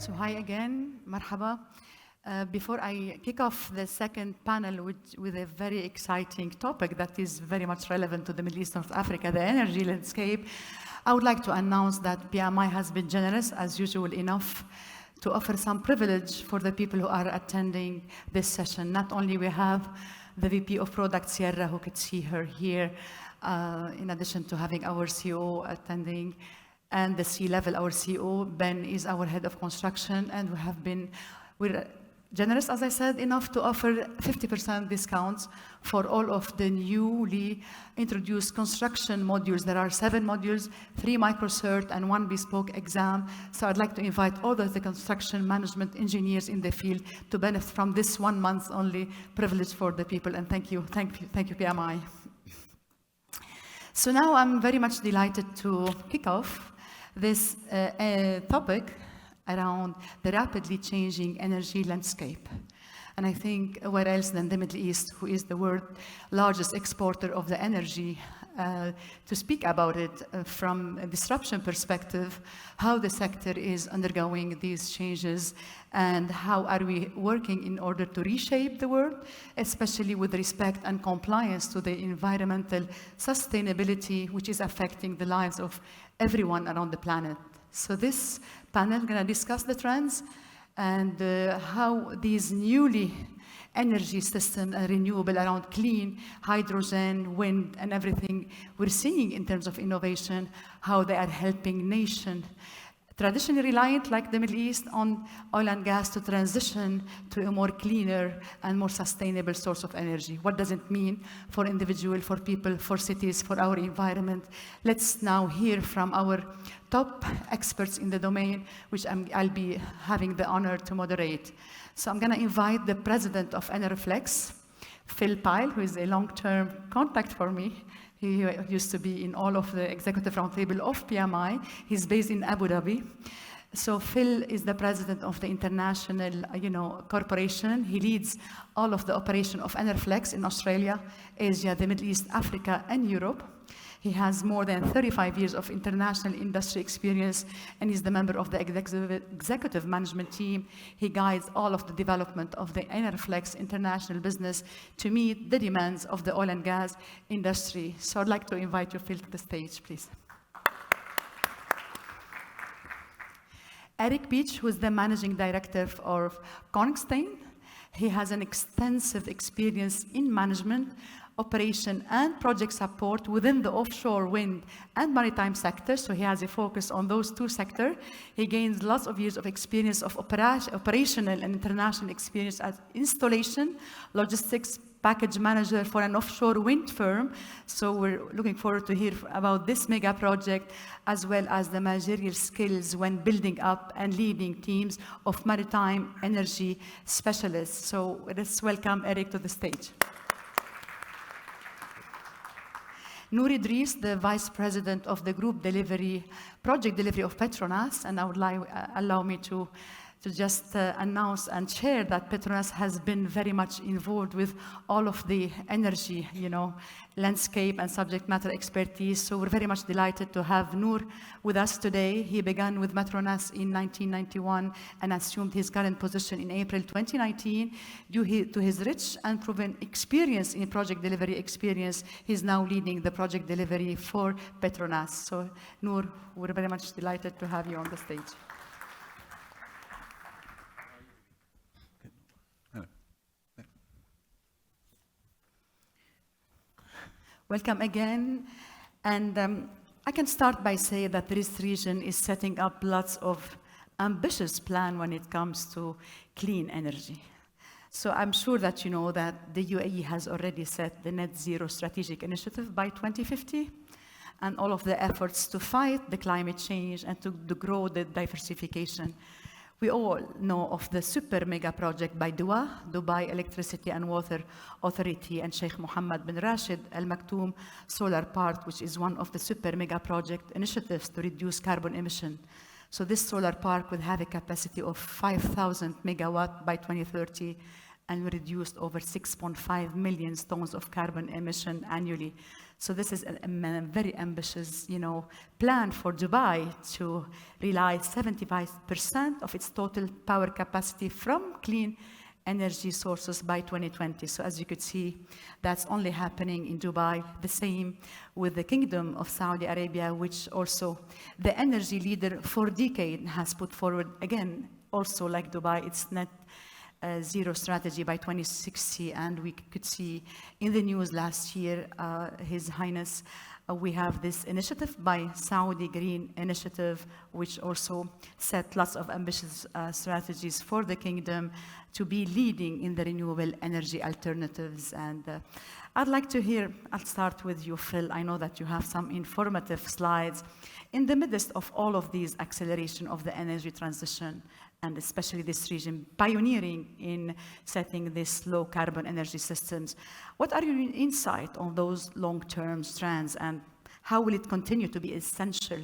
So hi again, marhaba. Before I kick off the second panel with a very exciting topic that is very much relevant to the Middle East, North Africa, the energy landscape, I would like to announce that PMI has been generous, as usual, enough to offer some privilege for the people who are attending this session. Not only we have the VP of Product, Sierra, who could see her here, in addition to having our CEO attending, and the C-level, our CEO, Ben, is our head of construction, and we're generous, as I said, enough to offer 50% discounts for all of the newly introduced construction modules. There are 7 modules, 3 microcert, and 1 bespoke exam. So I'd like to invite all of the construction management engineers in the field to benefit from this 1 month only privilege for the people, and thank you, PMI. So now I'm very much delighted to kick off this topic around the rapidly changing energy landscape. And I think where else than the Middle East, who is the world's largest exporter of the energy, to speak about it from a disruption perspective, how the sector is undergoing these changes, and how are we working in order to reshape the world, especially with respect and compliance to the environmental sustainability, which is affecting the lives of everyone around the planet. So this panel is going to discuss the trends and how these newly energy systems are renewable around clean hydrogen, wind, and everything we're seeing in terms of innovation, how they are helping nations traditionally reliant, like the Middle East, on oil and gas to transition to a more cleaner and more sustainable source of energy. What does it mean for individuals, for people, for cities, for our environment? Let's now hear from our top experts in the domain, which I'll be having the honor to moderate. So I'm going to invite the president of Enerflex, Phil Pyle, who is a long-term contact for me. He used to be in all of the executive roundtable of PMI. He's based in Abu Dhabi. So Phil is the president of the international, corporation. He leads all of the operation of Enerflex in Australia, Asia, the Middle East, Africa, and Europe. He has more than 35 years of international industry experience, and he's the member of the executive management team. He guides all of the development of the Enerflex international business to meet the demands of the oil and gas industry. So I'd like to invite you, Phil, to the stage, please. Eric Beach, who is the managing director of Koningsteen. He has an extensive experience in management, operation, and project support within the offshore wind and maritime sector, so he has a focus on those 2 sectors. He gains lots of years of experience of operational and international experience as installation, logistics, package manager for an offshore wind firm. So we're looking forward to hear about this mega project, as well as the managerial skills when building up and leading teams of maritime energy specialists. So let's welcome Eric to the stage. Nouri Dries, the Vice President of the Group Project Delivery of Petronas, and I would allow me to just announce and share that Petronas has been very much involved with all of the energy, landscape and subject matter expertise. So we're very much delighted to have Noor with us today. He began with Petronas in 1991 and assumed his current position in April 2019. Due to his rich and proven experience in project delivery experience, he's now leading the project delivery for Petronas. So Noor, we're very much delighted to have you on the stage. Welcome again, and I can start by saying that this region is setting up lots of ambitious plans when it comes to clean energy. So I'm sure that you know that the UAE has already set the Net Zero Strategic Initiative by 2050, and all of the efforts to fight the climate change and to grow the diversification. We all know of the super mega project by DUA, Dubai Electricity and Water Authority, and Sheikh Mohammed bin Rashid Al Maktoum Solar Park, which is one of the super mega project initiatives to reduce carbon emission. So this solar park will have a capacity of 5,000 megawatt by 2030 and we reduced over 6.5 million tons of carbon emission annually. So this is a very ambitious, plan for Dubai to rely 75% of its total power capacity from clean energy sources by 2020. So as you could see, that's only happening in Dubai. The same with the Kingdom of Saudi Arabia, which also the energy leader for decades has put forward, again, also like Dubai, its net zero strategy by 2060. And we could see in the news last year, His Highness, we have this initiative by Saudi Green Initiative, which also set lots of ambitious strategies for the kingdom to be leading in the renewable energy alternatives. And I'd like to hear, I'll start with you, Phil. I know that you have some informative slides. In the midst of all of these acceleration of the energy transition, and especially this region pioneering in setting these low carbon energy systems, what are your insight on those long-term strands, and how will it continue to be essential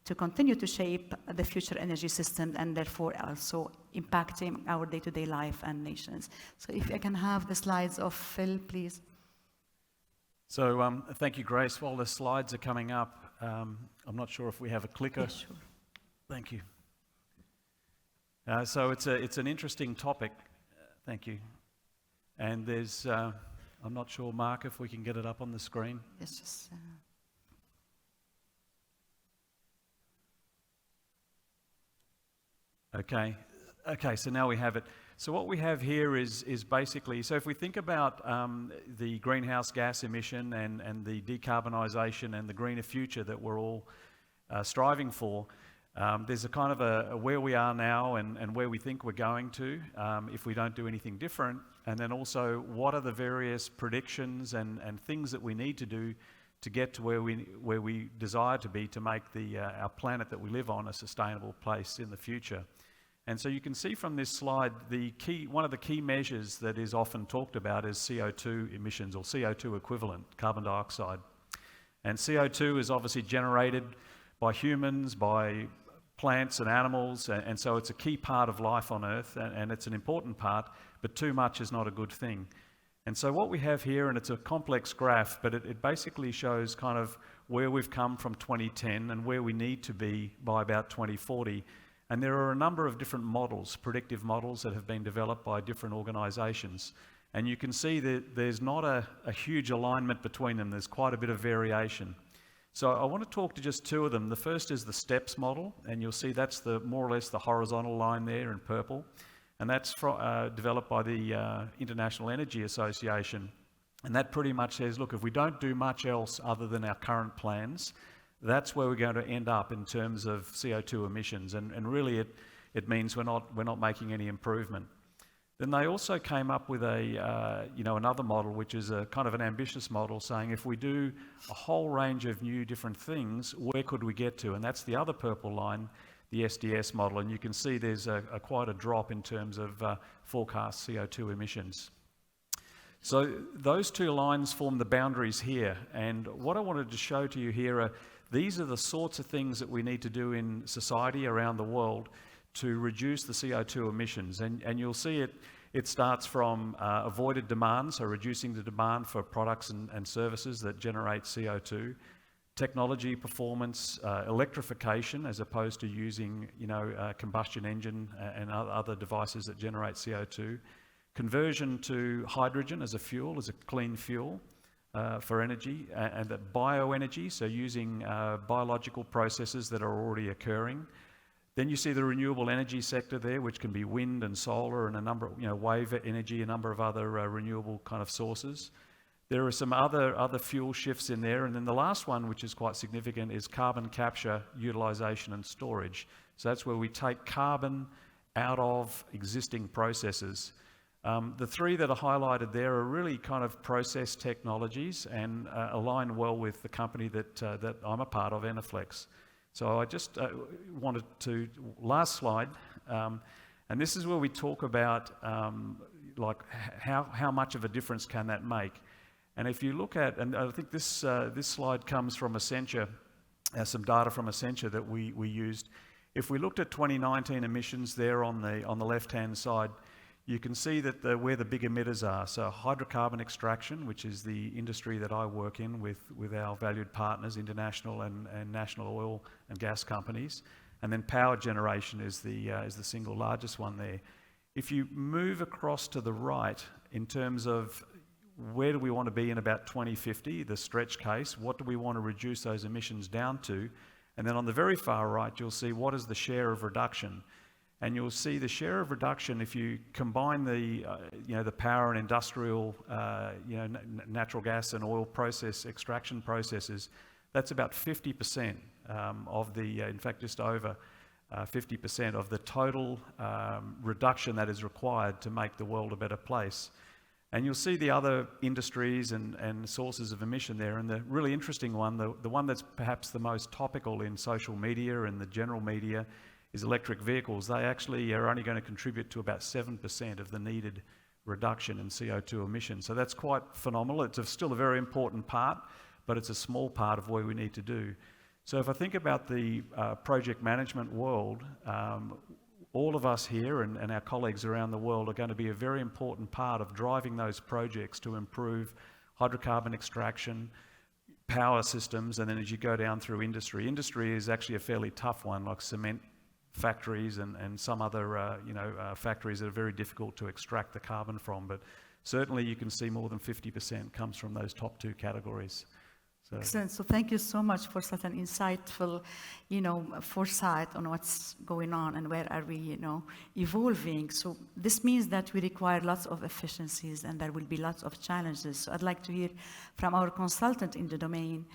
to continue to shape the future energy system and therefore also impacting our day-to-day life and nations? So if I can have the slides of Phil, please. So thank you, Grace. While the slides are coming up, I'm not sure if we have a clicker. Yeah, sure. Thank you. So it's an interesting topic. Thank you. And there's, I'm not sure, Mark, if we can get it up on the screen. It's just... Okay, so now we have it. So what we have here is basically, so if we think about the greenhouse gas emission and the decarbonisation and the greener future that we're all striving for, there's a kind of a where we are now and where we think we're going to if we don't do anything different, and then also what are the various predictions and things that we need to do to get to where we desire to be to make our planet that we live on a sustainable place in the future. And so you can see from this slide, one of the key measures that is often talked about is CO2 emissions, or CO2 equivalent, carbon dioxide. And CO2 is obviously generated by humans, by plants and animals, and so it's a key part of life on Earth, and it's an important part, but too much is not a good thing. And so what we have here, and it's a complex graph, but it basically shows kind of where we've come from 2010 and where we need to be by about 2040. And there are a number of different models, predictive models, that have been developed by different organisations. And you can see that there's not a huge alignment between them. There's quite a bit of variation. So I want to talk to just two of them. The first is the STEPS model, and you'll see that's more or less the horizontal line there in purple. And that's developed by the International Energy Association. And that pretty much says, look, if we don't do much else other than our current plans, that's where we're going to end up in terms of CO2 emissions, and really it means we're not making any improvement. Then they also came up with another model, which is a kind of an ambitious model, saying if we do a whole range of new different things, where could we get to? And that's the other purple line, the SDS model, and you can see there's quite a drop in terms of forecast CO2 emissions. So those two lines form the boundaries here, and what I wanted to show to you here are these are the sorts of things that we need to do in society around the world to reduce the CO2 emissions. And you'll see it starts from avoided demand, so reducing the demand for products and services that generate CO2, technology performance, electrification as opposed to using combustion engine and other devices that generate CO2, conversion to hydrogen as a fuel, as a clean fuel, for energy, and bioenergy, so using biological processes that are already occurring. Then you see the renewable energy sector there, which can be wind and solar and a number of, wave energy, a number of other renewable kind of sources. There are some other fuel shifts in there, and then the last one, which is quite significant, is carbon capture, utilization and storage. So that's where we take carbon out of existing processes. The three that are highlighted there are really kind of process technologies and align well with the company that I'm a part of, Enerflex. So I just wanted to, last slide, and this is where we talk about like how much of a difference can that make. And if you look at, and I think this slide comes from Accenture, some data from Accenture that we used. If we looked at 2019 emissions there on the left-hand side, you can see that where the big emitters are. So hydrocarbon extraction, which is the industry that I work in with our valued partners, international and national oil and gas companies. And then power generation is the single largest one there. If you move across to the right in terms of where do we want to be in about 2050, the stretch case, what do we want to reduce those emissions down to? And then on the very far right, you'll see what is the share of reduction. And you'll see the share of reduction if you combine the power and industrial, natural gas and oil process extraction processes. That's about 50% of the, in fact, just over 50% of the total reduction that is required to make the world a better place. And you'll see the other industries and sources of emission there. And the really interesting one, the one that's perhaps the most topical in social media and the general media, is electric vehicles. They actually are only going to contribute to about 7% of the needed reduction in CO2 emissions. So that's quite phenomenal. It's still a very important part, but it's a small part of what we need to do. So if I think about the project management world, all of us here and our colleagues around the world are going to be a very important part of driving those projects to improve hydrocarbon extraction, power systems, and then as you go down through industry. Industry is actually a fairly tough one, like cement factories and some other factories that are very difficult to extract the carbon from. But certainly you can see more than 50% comes from those top two categories. So. Excellent. So thank you so much for such an insightful, foresight on what's going on and where are we, evolving. So this means that we require lots of efficiencies and there will be lots of challenges. So I'd like to hear from our consultant in the domain.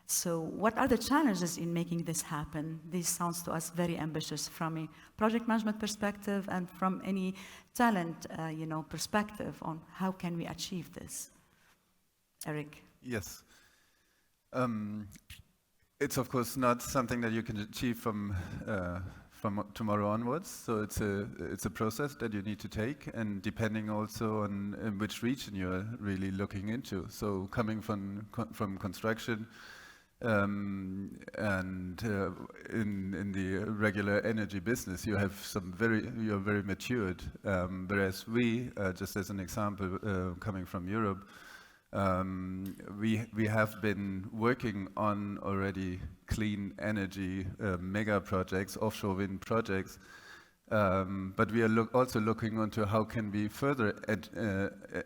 So what are the challenges in making this happen? This sounds to us very ambitious from a project management perspective and from any talent, perspective on how can we achieve this. Eric. Yes. It's of course not something that you can achieve from tomorrow onwards. So it's a process that you need to take, and depending also on in which region you're really looking into. So coming from construction and in the regular energy business, you're very matured. Whereas we, just as an example, coming from Europe. We have been working on already clean energy mega projects, offshore wind projects, but we are also looking into how can we further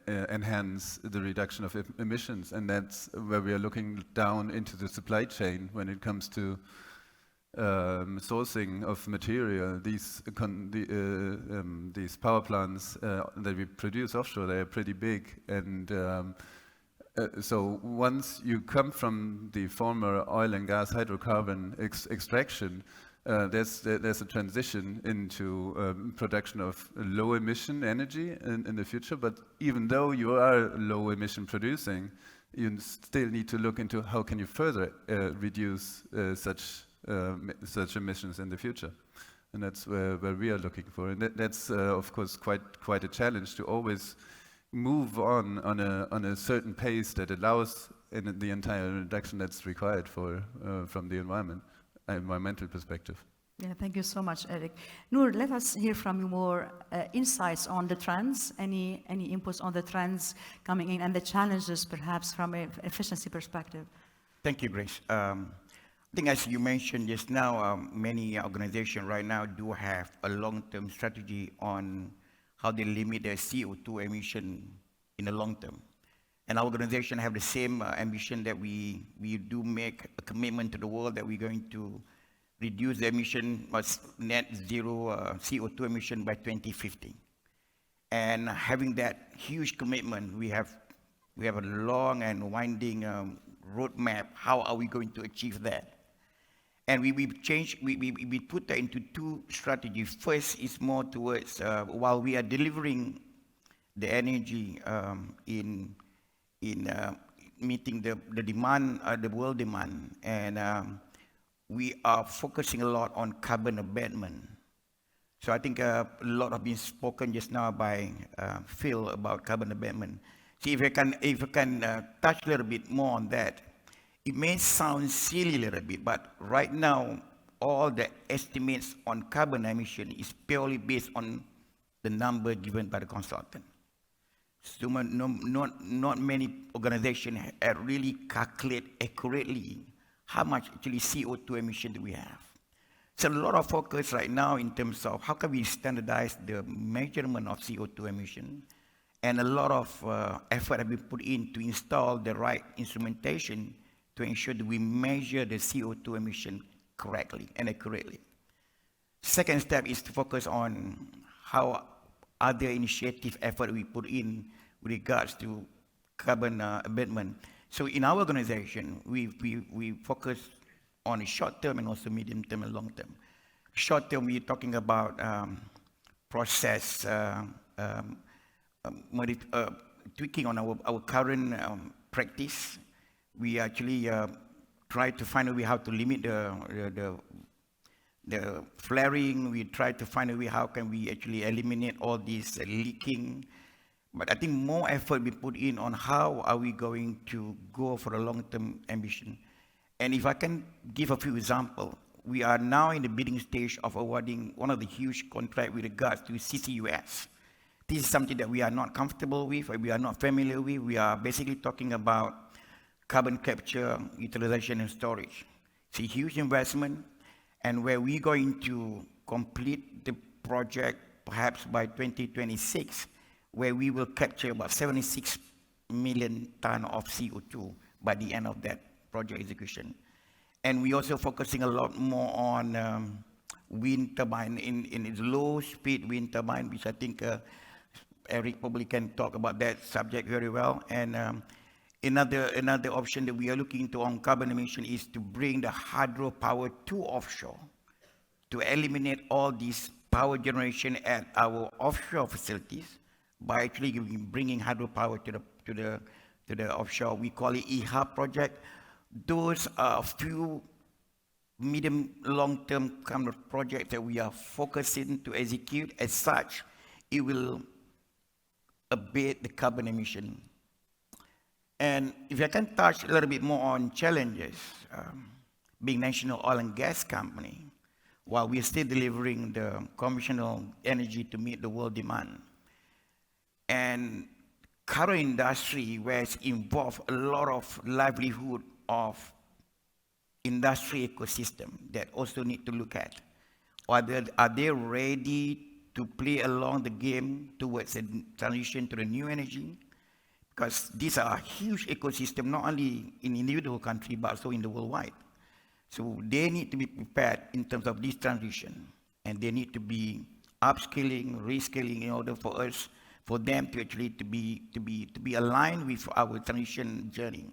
enhance the reduction of emissions, and that's where we are looking down into the supply chain when it comes to sourcing of material. These power plants that we produce offshore, they are pretty big, and so once you come from the former oil and gas hydrocarbon extraction, there's a transition into production of low emission energy in the future. But even though you are low emission producing, you still need to look into how can you further reduce such emissions in the future. And that's where we are looking for. And that's of course quite a challenge to always move on a certain pace that allows in the entire reduction that's required from the environmental perspective. Yeah, thank you so much, Eric. Noor, let us hear from you more insights on the trends, any inputs on the trends coming in and the challenges perhaps from an efficiency perspective. Thank you, Grace. I think as you mentioned just now, many organizations right now do have a long-term strategy on how they limit their CO2 emission in the long term. And our organization have the same ambition that we do make a commitment to the world that we're going to reduce the emission, net zero CO2 emission by 2050. And having that huge commitment, we have a long and winding roadmap. How are we going to achieve that? And we put that into two strategies. First is more towards, while we are delivering the energy in meeting the demand, the world demand, and we are focusing a lot on carbon abatement. So I think a lot have been spoken just now by Phil about carbon abatement. See, if I can touch a little bit more on that. It may sound silly a little bit, but right now, all the estimates on carbon emission is purely based on the number given by the consultant. So not many organizations really calculate accurately how much actually CO2 emission do we have. So a lot of focus right now in terms of how can we standardize the measurement of CO2 emission, and a lot of effort have been put in to install the right instrumentation to ensure that we measure the CO2 emission correctly and accurately. Second step is to focus on how other initiative effort we put in with regards to carbon abatement. So in our organization, we focus on short term and also medium term and long term. Short term, we're talking about process tweaking on our current practice. We actually try to find a way how to limit the flaring. We try to find a way how can we actually eliminate all this leaking. But I think more effort be put in on how are we going to go for a long-term ambition. And if I can give a few examples, we are now in the bidding stage of awarding one of the huge contracts with regards to CCUS. This is something that we are not comfortable with, or we are not familiar with. We are basically talking about carbon capture, utilization, and storage. It's a huge investment, and where we're going to complete the project perhaps by 2026, where we will capture about 76 million tons of CO2 by the end of that project execution. And we're also focusing a lot more on wind turbine, in low-speed wind turbine, which I think Eric probably can talk about that subject very well. And another option that we are looking into on carbon emission is to bring the hydropower to offshore, to eliminate all this power generation at our offshore facilities by actually bringing hydropower to the offshore. We call it EHA project. Those are a few medium long-term kind of projects that we are focusing to execute. As such, it will abate the carbon emission. And if I can touch a little bit more on challenges, being national oil and gas company, while we're still delivering the conventional energy to meet the world demand. And current industry, where it's involved a lot of livelihood of industry ecosystem that also need to look at. Are they ready to play along the game towards a transition to the new energy? Because these are a huge ecosystem, not only in individual country, but also in the worldwide. So they need to be prepared in terms of this transition, and they need to be upskilling, reskilling in order for them to actually to be aligned with our transition journey.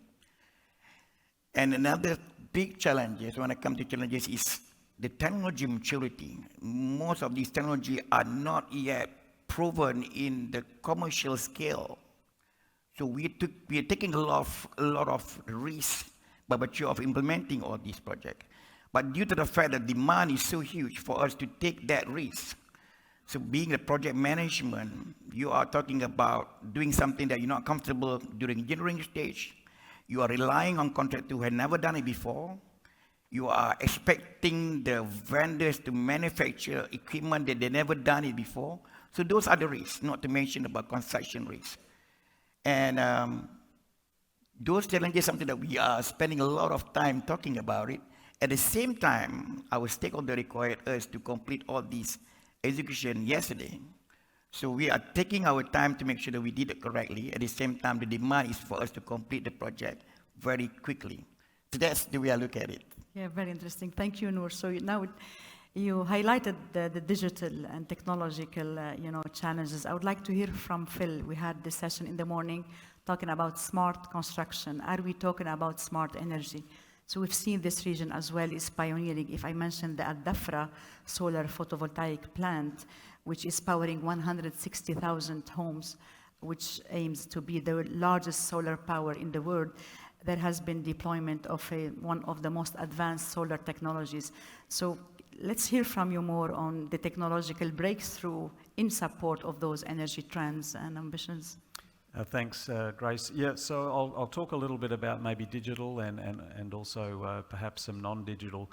And another big challenge when it comes to challenges is the technology maturity. Most of these technology are not yet proven in the commercial scale. So we are taking a lot of risk by virtue of implementing all these projects. But due to the fact that demand is so huge for us to take that risk, so being a project management, you are talking about doing something that you're not comfortable during engineering stage. You are relying on contractors who have never done it before. You are expecting the vendors to manufacture equipment that they never done it before. So those are the risks, not to mention about construction risks. And those challenges, something that we are spending a lot of time talking about it. At the same time, our stakeholder required us to complete all these execution yesterday. So we are taking our time to make sure that we did it correctly. At the same time, the demand is for us to complete the project very quickly. So that's the way I look at it. Yeah, very interesting. Thank you, Noor. So now you highlighted the digital and technological challenges. I would like to hear from Phil. We had this session in the morning talking about smart construction. Are we talking about smart energy? So we've seen this region as well is pioneering. If I mentioned the Al Dhafra solar photovoltaic plant, which is powering 160,000 homes, which aims to be the largest solar power in the world, there has been deployment of one of the most advanced solar technologies. So let's hear from you more on the technological breakthrough in support of those energy trends and ambitions. Thanks, Grace. Yeah, so I'll talk a little bit about maybe digital and also perhaps some non-digital.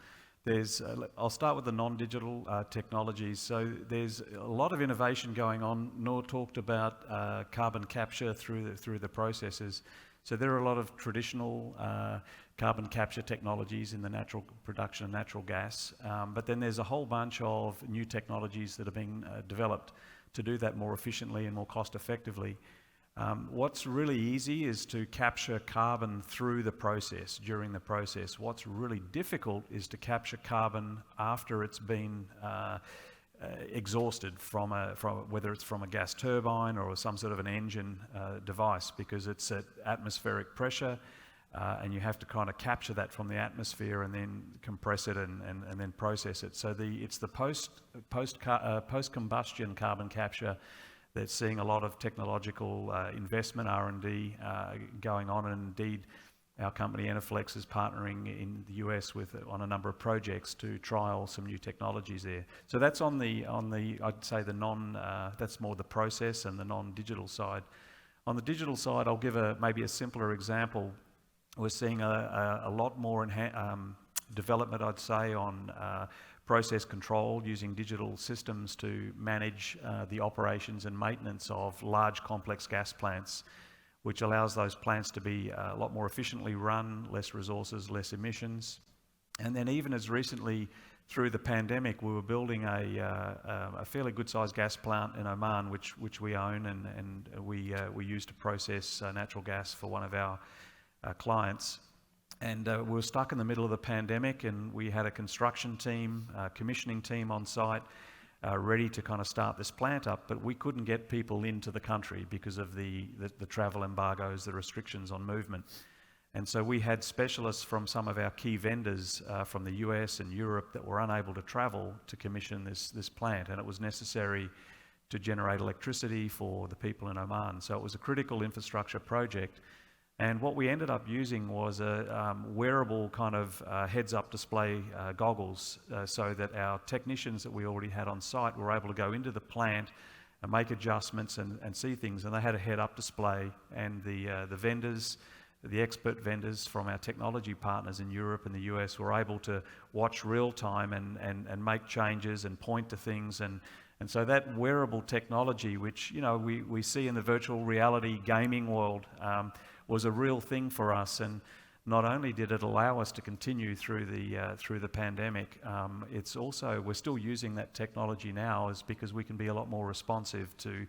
I'll start with the non-digital technologies. So there's a lot of innovation going on. Noor talked about carbon capture through the processes. So there are a lot of traditional carbon capture technologies in the natural production of natural gas, but then there's a whole bunch of new technologies that are being developed to do that more efficiently and more cost effectively. What's really easy is to capture carbon through the process, during the process. What's really difficult is to capture carbon after it's been exhausted from whether it's from a gas turbine or some sort of an engine device, because it's at atmospheric pressure, and you have to kind of capture that from the atmosphere and then compress it and then process it. So it's the post-combustion carbon capture that's seeing a lot of technological investment, R&D going on, and indeed our company Enerflex is partnering in the US on a number of projects to trial some new technologies there. So that's on the I'd say that's more the process and the non-digital side. On the digital side, I'll give maybe a simpler example. We're seeing a lot more development, I'd say, on process control using digital systems to manage the operations and maintenance of large complex gas plants, which allows those plants to be a lot more efficiently run, less resources, less emissions. And then even as recently through the pandemic, we were building a fairly good-sized gas plant in Oman, which we own and we use to process natural gas for one of our clients. And we were stuck in the middle of the pandemic, and we had a construction team, commissioning team on site, ready to kind of start this plant up, but we couldn't get people into the country because of the travel embargoes, the restrictions on movement. And so we had specialists from some of our key vendors from the US and Europe that were unable to travel to commission this plant, and it was necessary to generate electricity for the people in Oman. So it was a critical infrastructure project. And what we ended up using was a wearable kind of heads-up display goggles, so that our technicians that we already had on site were able to go into the plant and make adjustments and see things. And they had a head-up display, and the vendors, the expert vendors from our technology partners in Europe and the US were able to watch real time and make changes and point to things. And so that wearable technology, which we see in the virtual reality gaming world, was a real thing for us. And not only did it allow us to continue through the pandemic, it's also, we're still using that technology now, is because we can be a lot more responsive to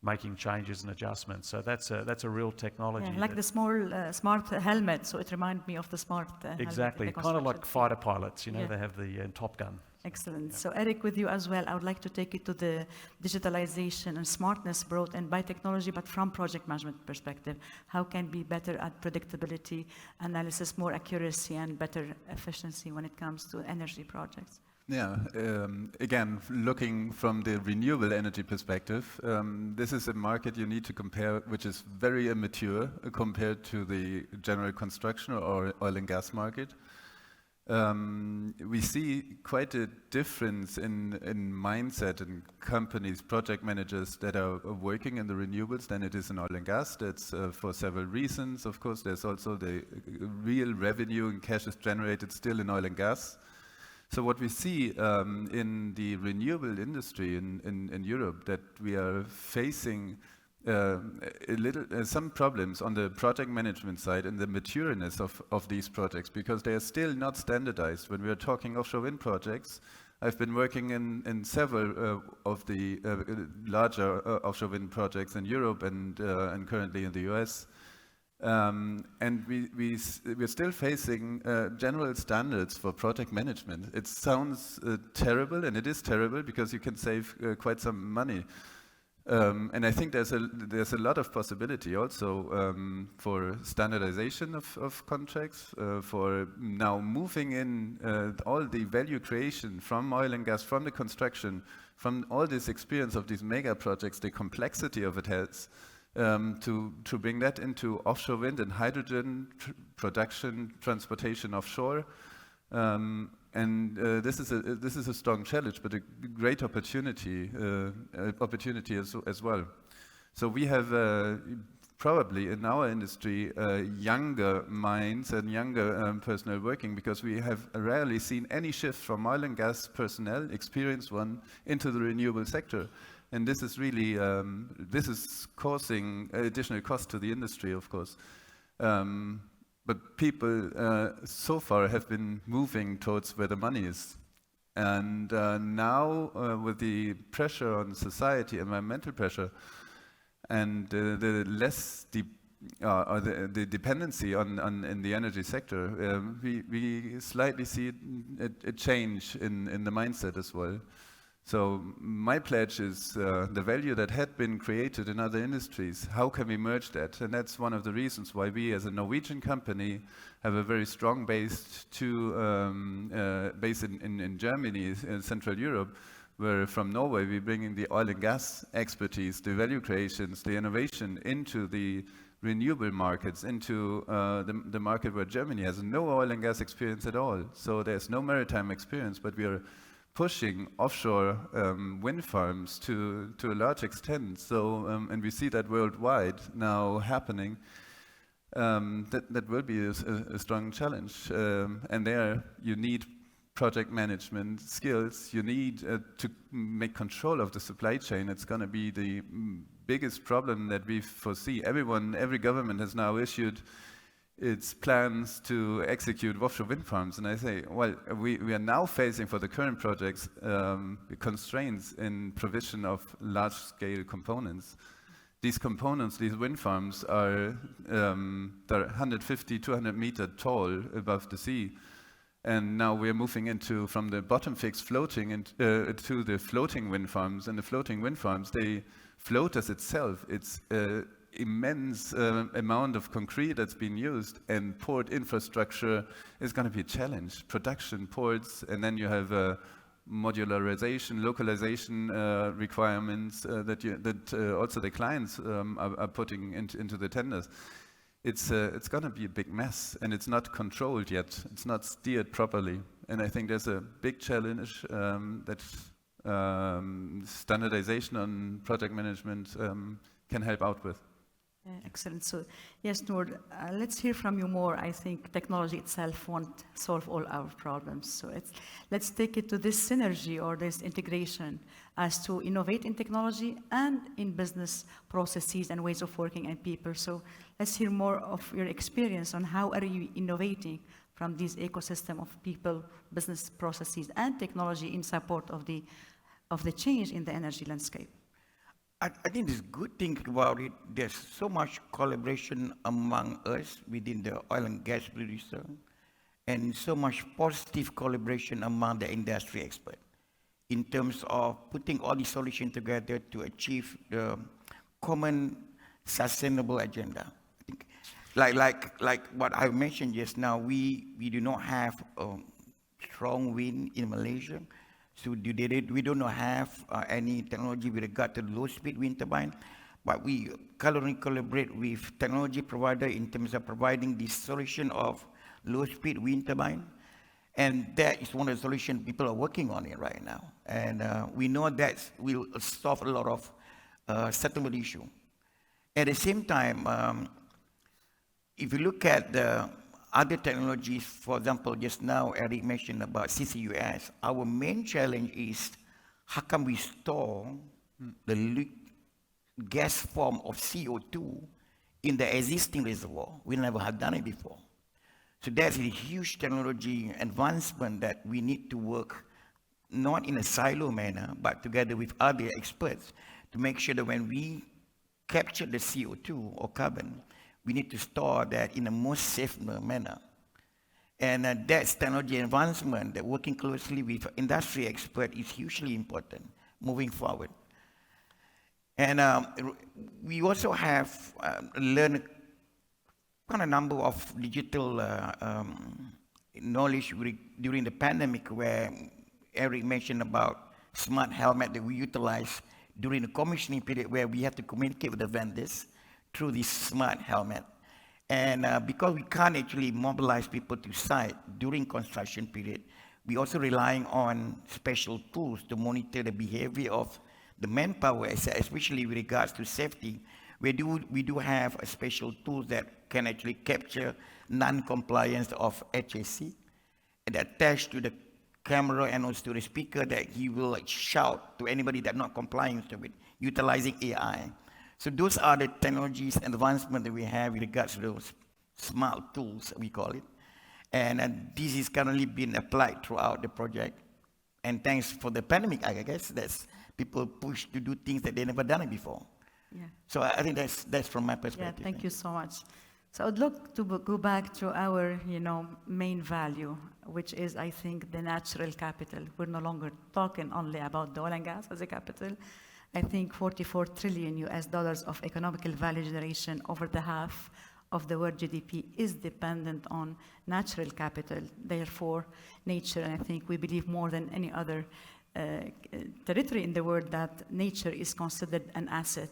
making changes and adjustments. So that's a real technology. Yeah, like the smart helmet. So it reminded me of the smart helmet. Exactly, kind of like fighter pilots. They have the Top Gun. Excellent. So Eric, with you as well, I would like to take you to the digitalization and smartness brought in by technology, but from project management perspective. How can be better at predictability, analysis, more accuracy, and better efficiency when it comes to energy projects? Yeah, again, looking from the renewable energy perspective, this is a market you need to compare, which is very immature compared to the general construction or oil and gas market. We see quite a difference in mindset in companies, project managers that are working in the renewables than it is in oil and gas. That's for several reasons. Of course, there's also the real revenue and cash is generated still in oil and gas. So what we see in the renewable industry in Europe, that we are facing some problems on the project management side and the matureness of these projects, because they are still not standardized. When we are talking offshore wind projects, I've been working in several of the larger offshore wind projects in Europe and currently in the US. And we're still facing general standards for project management. It sounds terrible, and it is terrible because you can save quite some money. And I think there's a lot of possibility also for standardization of contracts, for now moving in all the value creation from oil and gas, from the construction, from all this experience of these mega projects, the complexity of it has, to bring that into offshore wind and hydrogen production, transportation offshore. And this is a strong challenge, but a great opportunity as well. So we have probably in our industry younger minds and younger personnel working, because we have rarely seen any shift from oil and gas personnel, experienced one, into the renewable sector. And this is really, this is causing additional cost to the industry, of course. But people so far have been moving towards where the money is. And now with the pressure on society, environmental pressure, and the less the dependency on in the energy sector, we slightly see a change in the mindset as well. So my pledge is the value that had been created in other industries, how can we merge that? And that's one of the reasons why we as a Norwegian company have a very strong base in Germany, in Central Europe, where from Norway we're bringing the oil and gas expertise, the value creations, the innovation into the renewable markets, into the market where Germany has no oil and gas experience at all. So there's no maritime experience, but we are pushing offshore wind farms to a large extent. So, and we see that worldwide now happening. That will be a strong challenge. And there you need project management skills. You need to make control of the supply chain. It's going to be the biggest problem that we foresee. Every government has now issued its plans to execute offshore wind farms. And I say, well, we are now facing for the current projects constraints in provision of large-scale components. These components, these wind farms are they're 150, 200 meter tall above the sea. And now we're moving from the bottom fixed floating to the floating wind farms. And the floating wind farms, they float as itself. It's immense amount of concrete that's been used, and port infrastructure is going to be a challenge. Production ports, and then you have modularization, localization requirements that also the clients are putting into the tenders. It's going to be a big mess, and it's not controlled yet. It's not steered properly, and I think there's a big challenge that standardization on project management can help out with. Excellent. So, yes, Noor, let's hear from you more. I think technology itself won't solve all our problems. So let's take it to this synergy or this integration as to innovate in technology and in business processes and ways of working and people. So let's hear more of your experience on how are you innovating from this ecosystem of people, business processes, and technology in support of the change in the energy landscape. I think this good thing about it, there's so much collaboration among us within the oil and gas producer, and so much positive collaboration among the industry expert in terms of putting all the solutions together to achieve the common sustainable agenda. I think, like what I mentioned just now, we do not have strong wind in Malaysia. So we do not have any technology with regard to low-speed wind turbine, but we currently collaborate with technology provider in terms of providing the solution of low-speed wind turbine, and that is one of the solutions people are working on it right now. And we know that will solve a lot of settlement issue. At the same time, if you look at the other technologies, for example, just now Eric mentioned about CCUS. Our main challenge is how can we store the gas form of CO2 in the existing reservoir? We never have done it before. So that's a huge technology advancement that we need to work not in a silo manner, but together with other experts to make sure that when we capture the CO2 or carbon, we need to store that in a most safe manner. And that's technology advancement that working closely with industry experts is hugely important moving forward. And we also have learned quite a number of digital knowledge during the pandemic, where Eric mentioned about smart helmet that we utilize during the commissioning period, where we have to communicate with the vendors through this smart helmet. And because we can't actually mobilize people to site during construction period, we also relying on special tools to monitor the behavior of the manpower, especially with regards to safety, We do have a special tool that can actually capture non-compliance of HAC and attach to the camera and also to the speaker that he will like shout to anybody that not complying to it, utilizing AI. So those are the technologies and advancement that we have with regards to those smart tools, we call it. And this is currently being applied throughout the project. And thanks for the pandemic, I guess, that's people push to do things that they never done it before. Yeah. So I think that's from my perspective. Yeah, thank you so much. So I'd look to go back to our, main value, which is, I think, the natural capital. We're no longer talking only about the oil and gas as a capital. I think $44 trillion of economical value generation over the half of the world GDP is dependent on natural capital, therefore nature. And I think we believe more than any other territory in the world that nature is considered an asset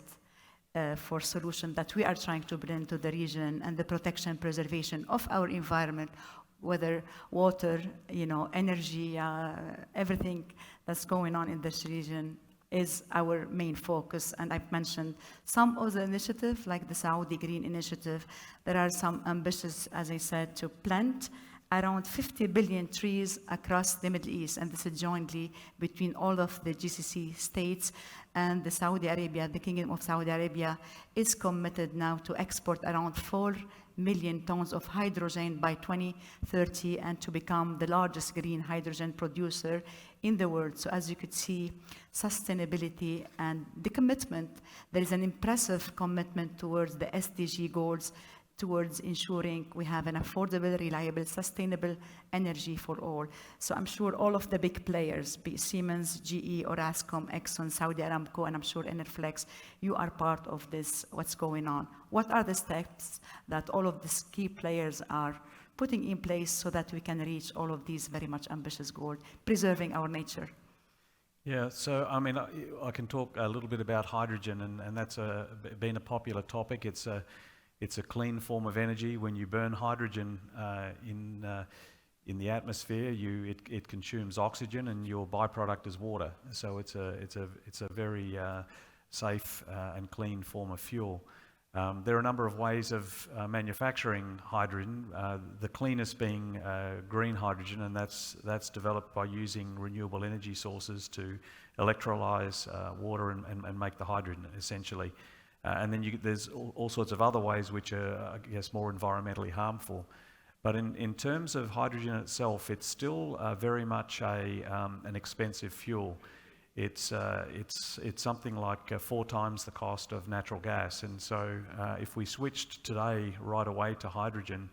for solution that we are trying to bring to the region, and the protection, preservation of our environment, whether water, energy, everything that's going on in this region is our main focus. And I've mentioned some of the initiatives, like the Saudi Green Initiative. There are some ambitious, as I said, to plant around 50 billion trees across the Middle East, and this is jointly between all of the GCC states. And the Kingdom of Saudi Arabia is committed now to export around 4 million tons of hydrogen by 2030 and to become the largest green hydrogen producer in the world. So as you could see, sustainability and the commitment, there is an impressive commitment towards the SDG goals, towards ensuring we have an affordable, reliable, sustainable energy for all. So I'm sure all of the big players, be it Siemens, GE, Orascom, Exxon, Saudi Aramco, and I'm sure Enerflex, you are part of this, what's going on. What are the steps that all of these key players are putting in place so that we can reach all of these very much ambitious goals, preserving our nature? Yeah, so I mean, I can talk a little bit about hydrogen, and that's been a popular topic. It's a clean form of energy. When you burn hydrogen in the atmosphere, it consumes oxygen, and your byproduct is water. So it's a very safe and clean form of fuel. There are a number of ways of manufacturing hydrogen. The cleanest being green hydrogen, and that's developed by using renewable energy sources to electrolyze water and make the hydrogen essentially. And then there's all sorts of other ways which are, I guess, more environmentally harmful. But in terms of hydrogen itself, it's still very much an expensive fuel. It's something like 4 times the cost of natural gas. And so if we switched today right away to hydrogen,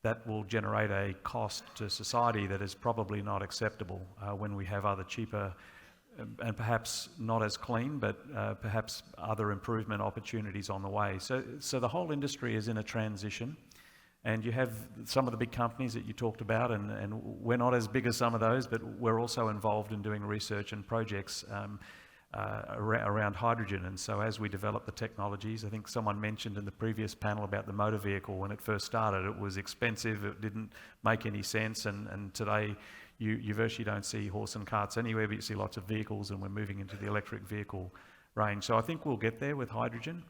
that will generate a cost to society that is probably not acceptable when we have other cheaper and perhaps not as clean, but perhaps other improvement opportunities on the way. So the whole industry is in a transition, and you have some of the big companies that you talked about, and we're not as big as some of those, but we're also involved in doing research and projects around hydrogen. And so as we develop the technologies, I think someone mentioned in the previous panel about the motor vehicle. When it first started, it was expensive, it didn't make any sense, and today you virtually don't see horse and carts anywhere, but you see lots of vehicles, and we're moving into the electric vehicle range. So I think we'll get there with hydrogen,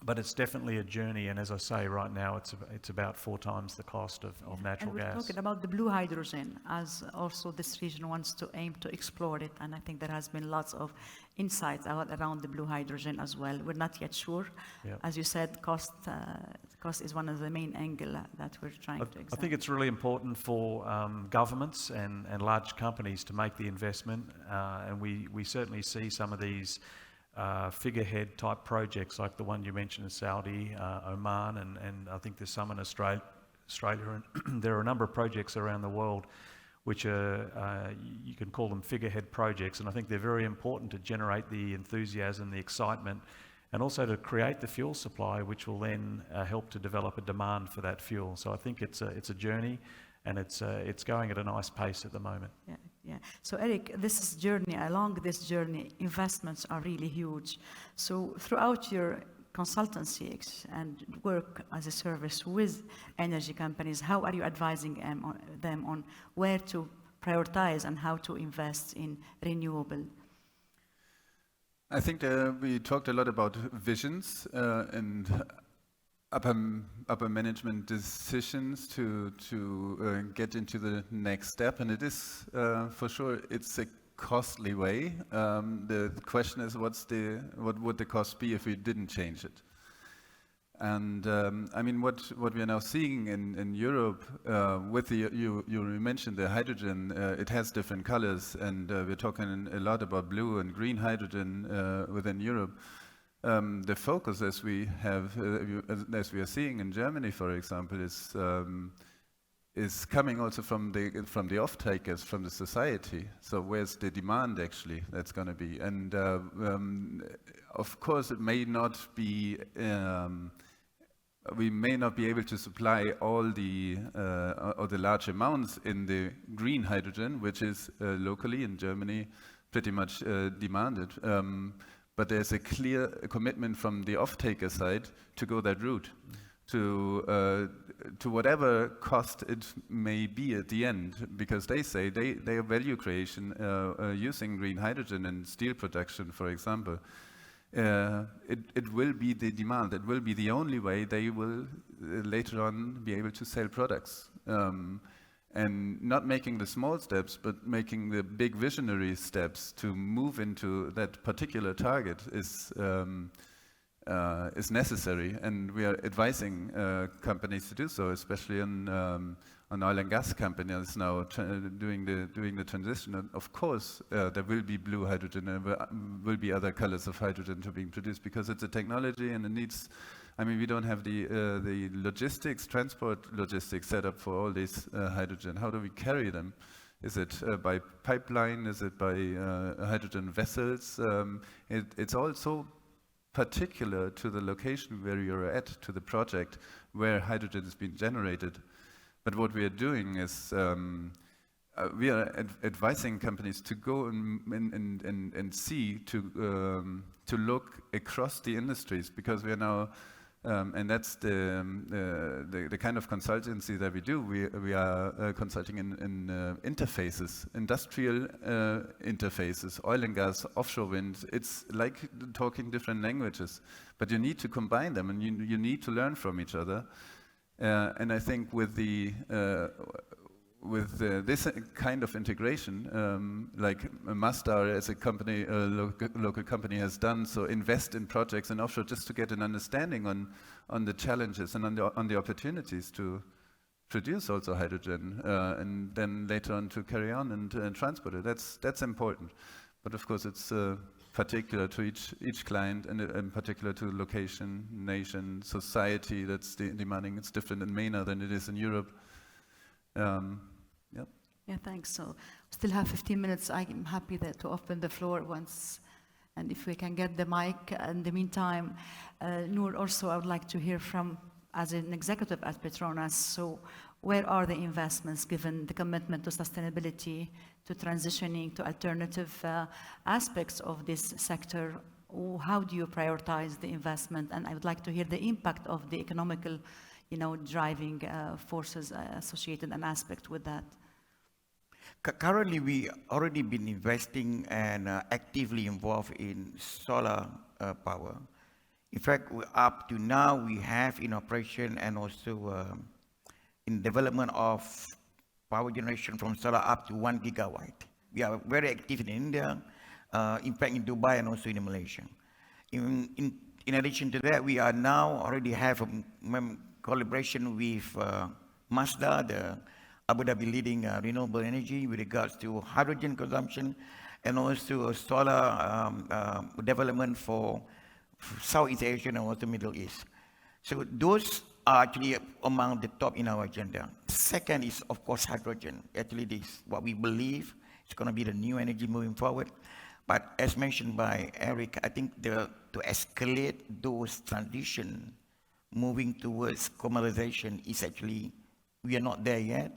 but it's definitely a journey. And as I say, right now it's about 4 times the cost of natural gas. And we're talking about the blue hydrogen, as also this region wants to aim to explore it. And I think there has been lots of insights around the blue hydrogen as well. We're not yet sure. Yep. As you said, cost is one of the main angles that we're trying to examine. I think it's really important for governments and large companies to make the investment. And we certainly see some of these figurehead type projects like the one you mentioned in Saudi, Oman, and I think there's some in Australia, and there are a number of projects around the world which are, you can call them figurehead projects, and I think they're very important to generate the enthusiasm, the excitement, and also to create the fuel supply, which will then help to develop a demand for that fuel. So I think it's a journey, and it's going at a nice pace at the moment. Yeah. So Eric, along this journey, investments are really huge. So throughout your consultancy and work as a service with energy companies, how are you advising them on where to prioritize and how to invest in renewable? I think we talked a lot about visions and upper management decisions to get into the next step, and it is for sure it's a costly way. The question is, what would the cost be if we didn't change it? And I mean, what we are now seeing in Europe with the you mentioned the hydrogen, it has different colors, and we're talking a lot about blue and green hydrogen within Europe. The focus, as we are seeing in Germany, for example, is coming also from the off-takers, from the society. So where's the demand actually that's going to be? And of course, it may not be. We may not be able to supply all the large amounts in the green hydrogen, which is locally in Germany pretty much demanded. But there's a clear commitment from the off-taker side to go that route, to whatever cost it may be at the end, because they say their value creation using green hydrogen in steel production, for example, it will be the demand. It will be the only way they will later on be able to sell products. And not making the small steps, but making the big visionary steps to move into that particular target is necessary. And we are advising companies to do so, especially on oil and gas companies now doing the transition. And of course, there will be blue hydrogen and there will be other colors of hydrogen to being produced because it's a technology and it needs. I mean, we don't have the logistics, transport logistics set up for all this hydrogen. How do we carry them? Is it by pipeline? Is it by hydrogen vessels? It's also particular to the location where you're at, to the project where hydrogen is being generated. But what we are doing is we are advising companies to go and see, to look across the industries, because we are now, and that's the kind of consultancy that we do. We are consulting in interfaces, industrial interfaces, oil and gas, offshore wind. It's like talking different languages, but you need to combine them, and you need to learn from each other. And I think with this kind of integration, like Masdar as a company, a local company has done, so invest in projects in offshore just to get an understanding on the challenges and on the opportunities to produce also hydrogen, and then later on to carry on and transport it. That's important. But of course, it's particular to each client, and in particular to location, nation, society that's demanding. It's different in MENA than it is in Europe. Yeah, thanks. So we still have 15 minutes. I'm happy to open the floor once, and if we can get the mic. In the meantime, Noor, also I would like to hear from, as an executive at Petronas, so where are the investments given the commitment to sustainability, to transitioning to alternative aspects of this sector? How do you prioritize the investment? And I would like to hear the impact of the economical, driving forces associated and aspect with that. Currently, we already been investing and actively involved in solar power. In fact, up to now, we have in operation and also in development of power generation from solar up to 1 gigawatt. We are very active in India, in fact in Dubai and also in Malaysia. In addition to that, we are now already have a collaboration with Masdar, the Abu Dhabi leading renewable energy with regards to hydrogen consumption and also solar development for Southeast Asia and also Middle East. So those are actually among the top in our agenda. Second is, of course, hydrogen. Actually, this is what we believe is going to be the new energy moving forward. But as mentioned by Eric, I think to escalate those transition moving towards commercialization is actually, we are not there yet.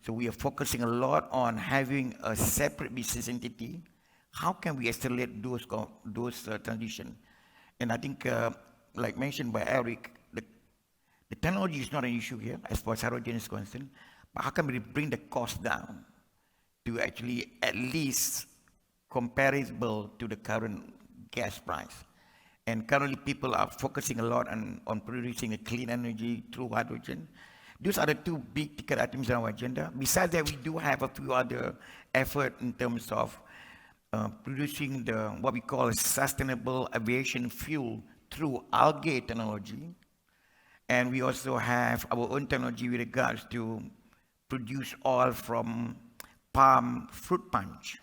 So we are focusing a lot on having a separate business entity. How can we accelerate those transition? And I think, like mentioned by Eric, the technology is not an issue here as far as hydrogen is concerned, but how can we bring the cost down to actually at least comparable to the current gas price. And currently people are focusing a lot on producing a clean energy through hydrogen. Those are the two big ticket items on our agenda. Besides that, we do have a few other efforts in terms of producing what we call a sustainable aviation fuel through algae technology. And we also have our own technology with regards to produce oil from palm fruit punch.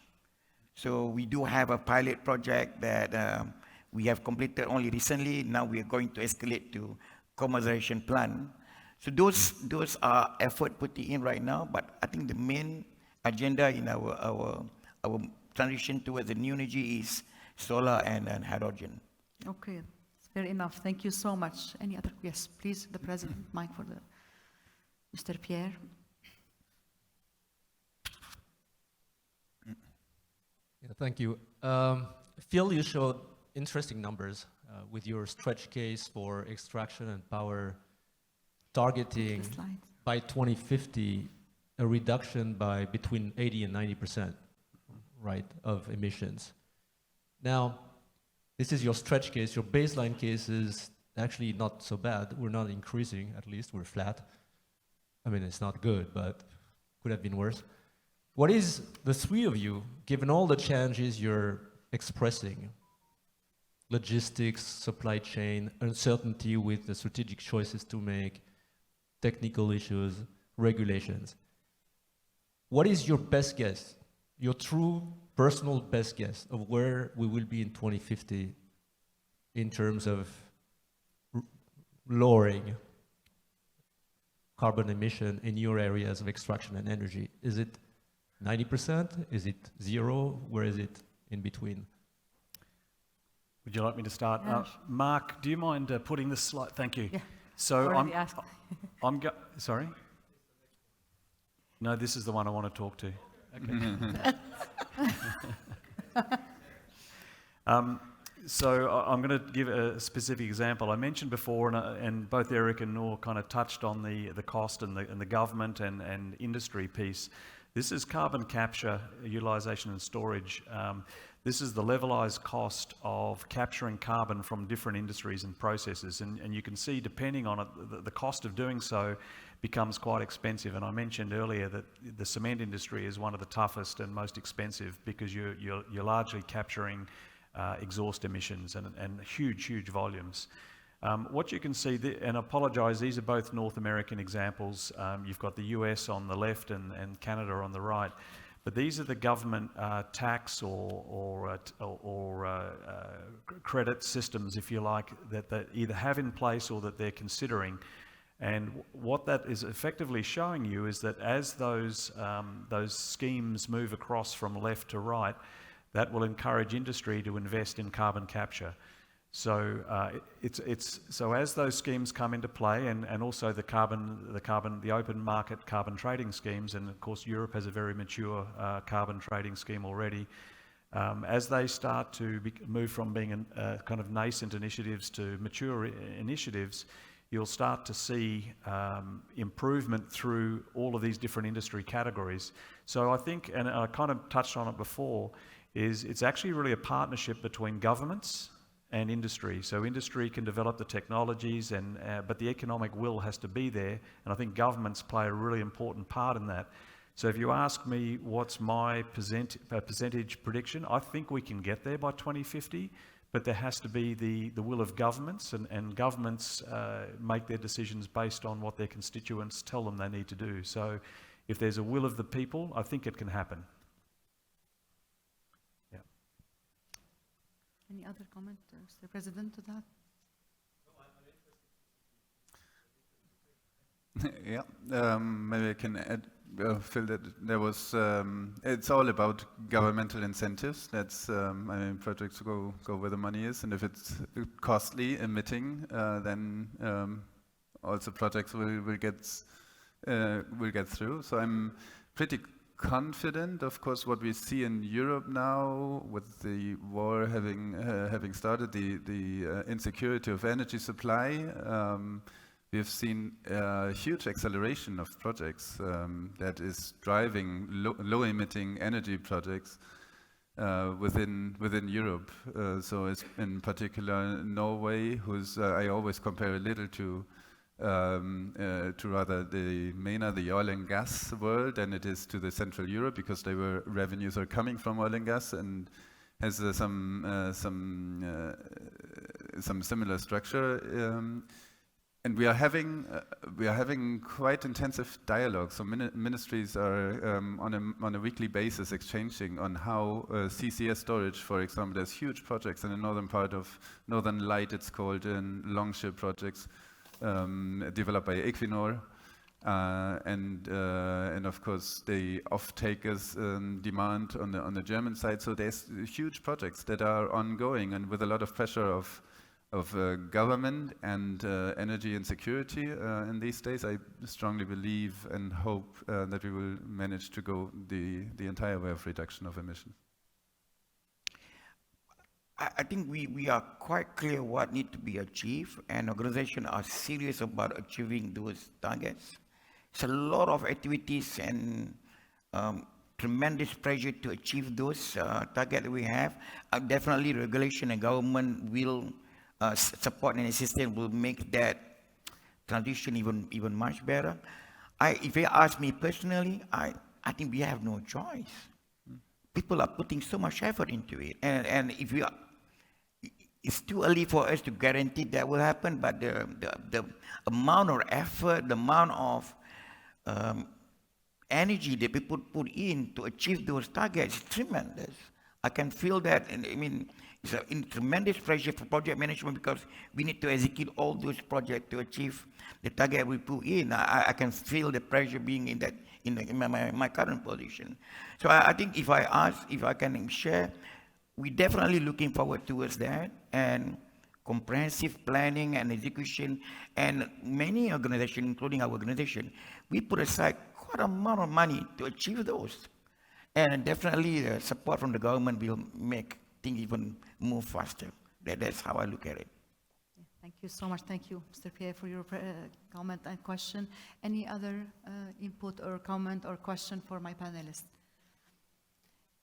So we do have a pilot project that we have completed only recently. Now we are going to escalate to commercialization plan. So those are effort put in right now, but I think the main agenda in our transition towards the new energy is solar and hydrogen. Okay, it's fair enough. Thank you so much. Any other? Yes, please, the President, mic for Mr. Pierre. Yeah, thank you. Phil, you showed interesting numbers with your stretch case for extraction and power targeting by 2050 a reduction by between 80 and 90%, right, of emissions. Now, this is your stretch case. Your baseline case is actually not so bad. We're not increasing, at least we're flat. I mean, it's not good, but could have been worse. What is the three of you, given all the challenges you're expressing, logistics, supply chain, uncertainty with the strategic choices to make, technical issues, regulations. What is your best guess, your true personal best guess of where we will be in 2050 in terms of lowering carbon emission in your areas of extraction and energy? Is it 90%? Is it 0? Where is it in between? Would you like me to start? Yeah. Mark, do you mind putting this slide? Thank you. Yeah. So Already asked. sorry? No, this is the one I want to talk to. Okay. So I'm going to give a specific example. I mentioned before, and both Eric and Noor kind of touched on the cost and the government and industry piece. This is carbon capture, utilisation and storage. This is the levelised cost of capturing carbon from different industries and processes. And you can see, depending on it, the cost of doing so becomes quite expensive. And I mentioned earlier that the cement industry is one of the toughest and most expensive because you're largely capturing exhaust emissions and huge volumes. What you can see, and I apologise, these are both North American examples. You've got the US on the left and Canada on the right. But these are the government tax or credit systems, if you like, that they either have in place or that they're considering. And what that is effectively showing you is that as those schemes move across from left to right, that will encourage industry to invest in carbon capture. So so as those schemes come into play, and also the open market carbon trading schemes, and of course Europe has a very mature carbon trading scheme already. As they start to move from being kind of nascent initiatives to mature initiatives, you'll start to see improvement through all of these different industry categories. So I think, and I kind of touched on it before, is it's actually really a partnership between governments and industry. So industry can develop the technologies, but the economic will has to be there, and I think governments play a really important part in that. So if you ask me what's my percentage prediction, I think we can get there by 2050, but there has to be the will of governments, and governments make their decisions based on what their constituents tell them they need to do. So if there's a will of the people, I think it can happen. Any other comment, Mr. President, to that? Yeah, maybe I can add, Phil, that there was, it's all about governmental incentives. That's, I mean, projects go where the money is, and if it's costly emitting, then also projects will get through. So I'm pretty confident. Of course, what we see in Europe now, with the war having started, the insecurity of energy supply, we've seen a huge acceleration of projects that is driving low-emitting energy projects. within Europe. So it's in particular Norway, who's I always compare a little to rather the MENA, the oil and gas world, than it is to the Central Europe, because revenues are coming from oil and gas, and has some similar structure. And we are having quite intensive dialogue. So ministries are on a weekly basis exchanging on how CCS storage, for example, there's huge projects in the northern part of Northern Light, it's called, in Longship projects developed by Equinor, and of course the off-takers demand on the German side. So there's huge projects that are ongoing, and with a lot of pressure of government and energy and security in these days. I strongly believe and hope that we will manage to go the entire way of reduction of emission. I think we are quite clear what needs to be achieved, and organizations are serious about achieving those targets. It's a lot of activities and tremendous pressure to achieve those targets we have. Definitely regulation and government will support and assistance will make that transition even much better. If you ask me personally, I think we have no choice. People are putting so much effort into it, and if we are, it's too early for us to guarantee that will happen. But the amount of effort, the amount of energy that people put in to achieve those targets is tremendous. I can feel that, and I mean, it's a tremendous pressure for project management, because we need to execute all those projects to achieve the target we put in. I can feel the pressure being in my current position. So I think if I can share, we're definitely looking forward towards that, and comprehensive planning and execution. And many organizations, including our organization, we put aside quite a amount of money to achieve those. And definitely the support from the government will make things even move faster. That's how I look at it. Thank you so much. Thank you, Mr. Pierre, for your comment and question. Any other input or comment or question for my panelists?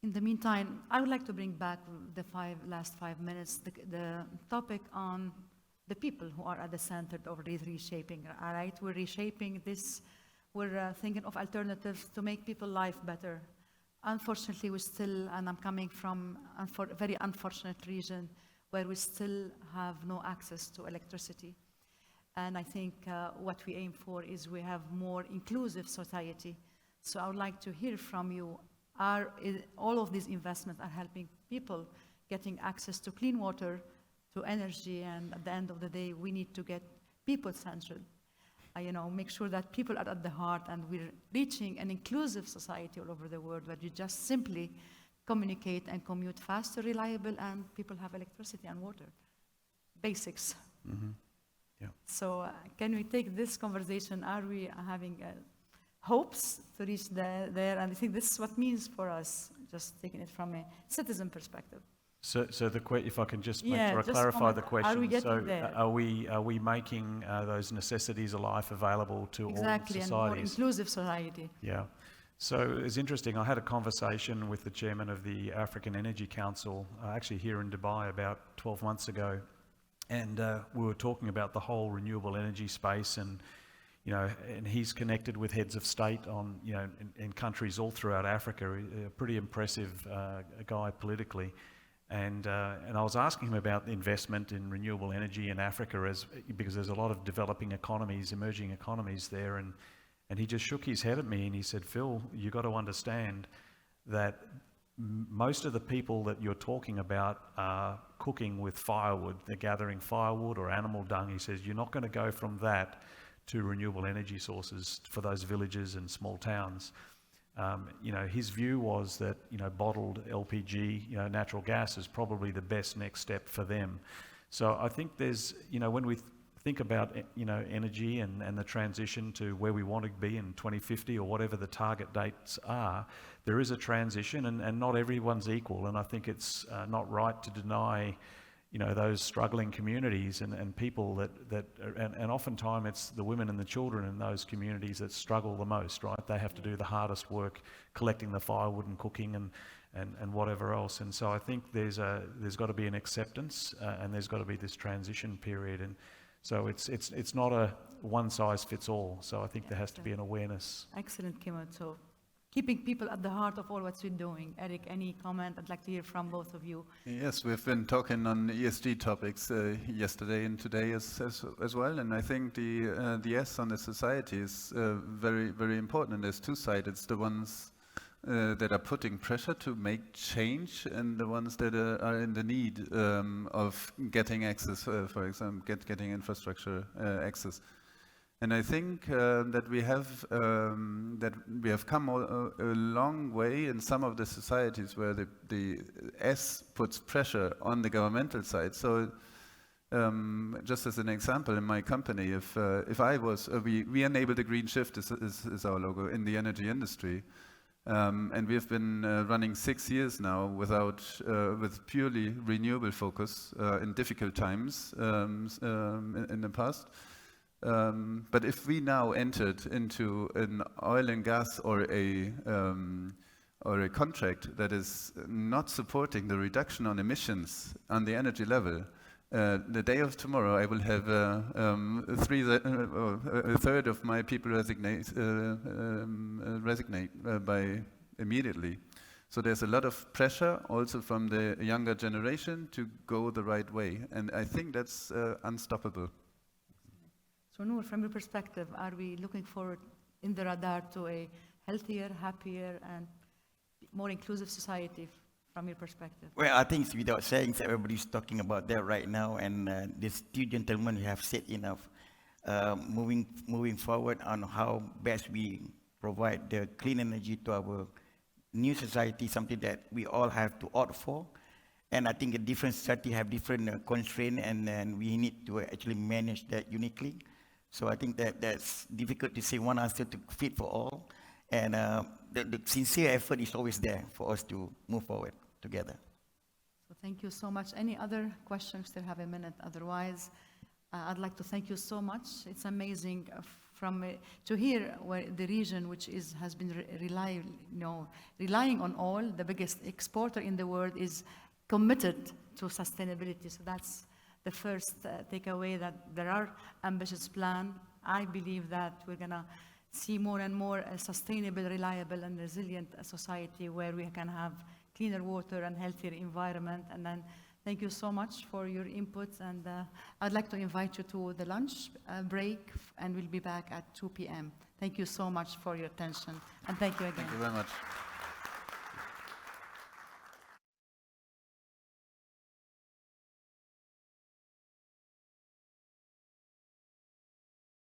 In the meantime, I would like to bring back the last 5 minutes, the topic on the people who are at the center of this reshaping. All right, we're reshaping this. We're thinking of alternatives to make people's life better. Unfortunately, we still, and I'm coming from a very unfortunate region where we still have no access to electricity. And I think what we aim for is we have more inclusive society. So I would like to hear from you, all of these investments are helping people getting access to clean water, to energy, and at the end of the day, we need to get people-centered. Make sure that people are at the heart, and we're reaching an inclusive society all over the world where you just simply communicate and commute faster, reliable, and people have electricity and water. Basics. Mm-hmm. Yeah. So can we take this conversation? Are we having hopes to reach there? And I think this is what it means for us, just taking it from a citizen perspective. So if I can just make sure I clarify the question. Are we getting there? Are we making those necessities of life available to all societies? Exactly, and more inclusive society. Yeah. So it's interesting. I had a conversation with the chairman of the African Energy Council, actually here in Dubai about 12 months ago, and we were talking about the whole renewable energy space, and and he's connected with heads of state on in countries all throughout Africa. A pretty impressive guy politically. And I was asking him about the investment in renewable energy in Africa, because there's a lot of developing economies, emerging economies there, and he just shook his head at me and he said, "Phil, you got to understand that most of the people that you're talking about are cooking with firewood. They're gathering firewood or animal dung." He says, "You're not going to go from that to renewable energy sources for those villages and small towns." His view was that, bottled LPG, natural gas is probably the best next step for them. So I think there's, when we think about, energy and the transition to where we want to be in 2050 or whatever the target dates are, there is a transition, and not everyone's equal. And I think it's not right to deny those struggling communities and people and oftentimes it's the women and the children in those communities that struggle the most, right? They have to do the hardest work collecting the firewood and cooking, and whatever else. And so I think there's got to be an acceptance, and there's got to be this transition period. And so it's not a one size fits all. So I think there has to be an awareness. Excellent, Kimon. So keeping people at the heart of all what we're doing. Eric, any comment? I'd like to hear from both of you. Yes, we've been talking on ESG topics yesterday and today as well, and I think the S on the society is very, very important. And there's two sides. It's the ones that are putting pressure to make change, and the ones that are in the need of getting access, for example, getting infrastructure access. And I think that we have come a long way in some of the societies where the S puts pressure on the governmental side. So just as an example, in my company, if I was, we enabled the green shift is our logo in the energy industry. And we have been running 6 years now with purely renewable focus in difficult times in the past. But if we now entered into an oil and gas or a contract that is not supporting the reduction on emissions on the energy level, the day of tomorrow I will have a third of my people resignate by immediately. So there's a lot of pressure also from the younger generation to go the right way, and I think that's unstoppable. So Noor, from your perspective, are we looking forward in the radar to a healthier, happier, and more inclusive society from your perspective? Well, I think without saying, everybody's talking about that right now, and these two gentlemen have said enough. Moving forward on how best we provide the clean energy to our new society, something that we all have to opt for. And I think a different society have different constraints, and we need to actually manage that uniquely. So I think that's difficult to say one answer to fit for all. And the sincere effort is always there for us to move forward together. So thank you so much. Any other questions? Still have a minute. Otherwise, I'd like to thank you so much. It's amazing to hear where the region, which has been relying on oil, the biggest exporter in the world, is committed to sustainability. So that's the first takeaway, that there are ambitious plans. I believe that we're going to see more and more a sustainable, reliable, and resilient society where we can have cleaner water and healthier environment. And then thank you so much for your inputs. And I'd like to invite you to the lunch break, and we'll be back at 2 p.m. Thank you so much for your attention. And thank you again. Thank you very much.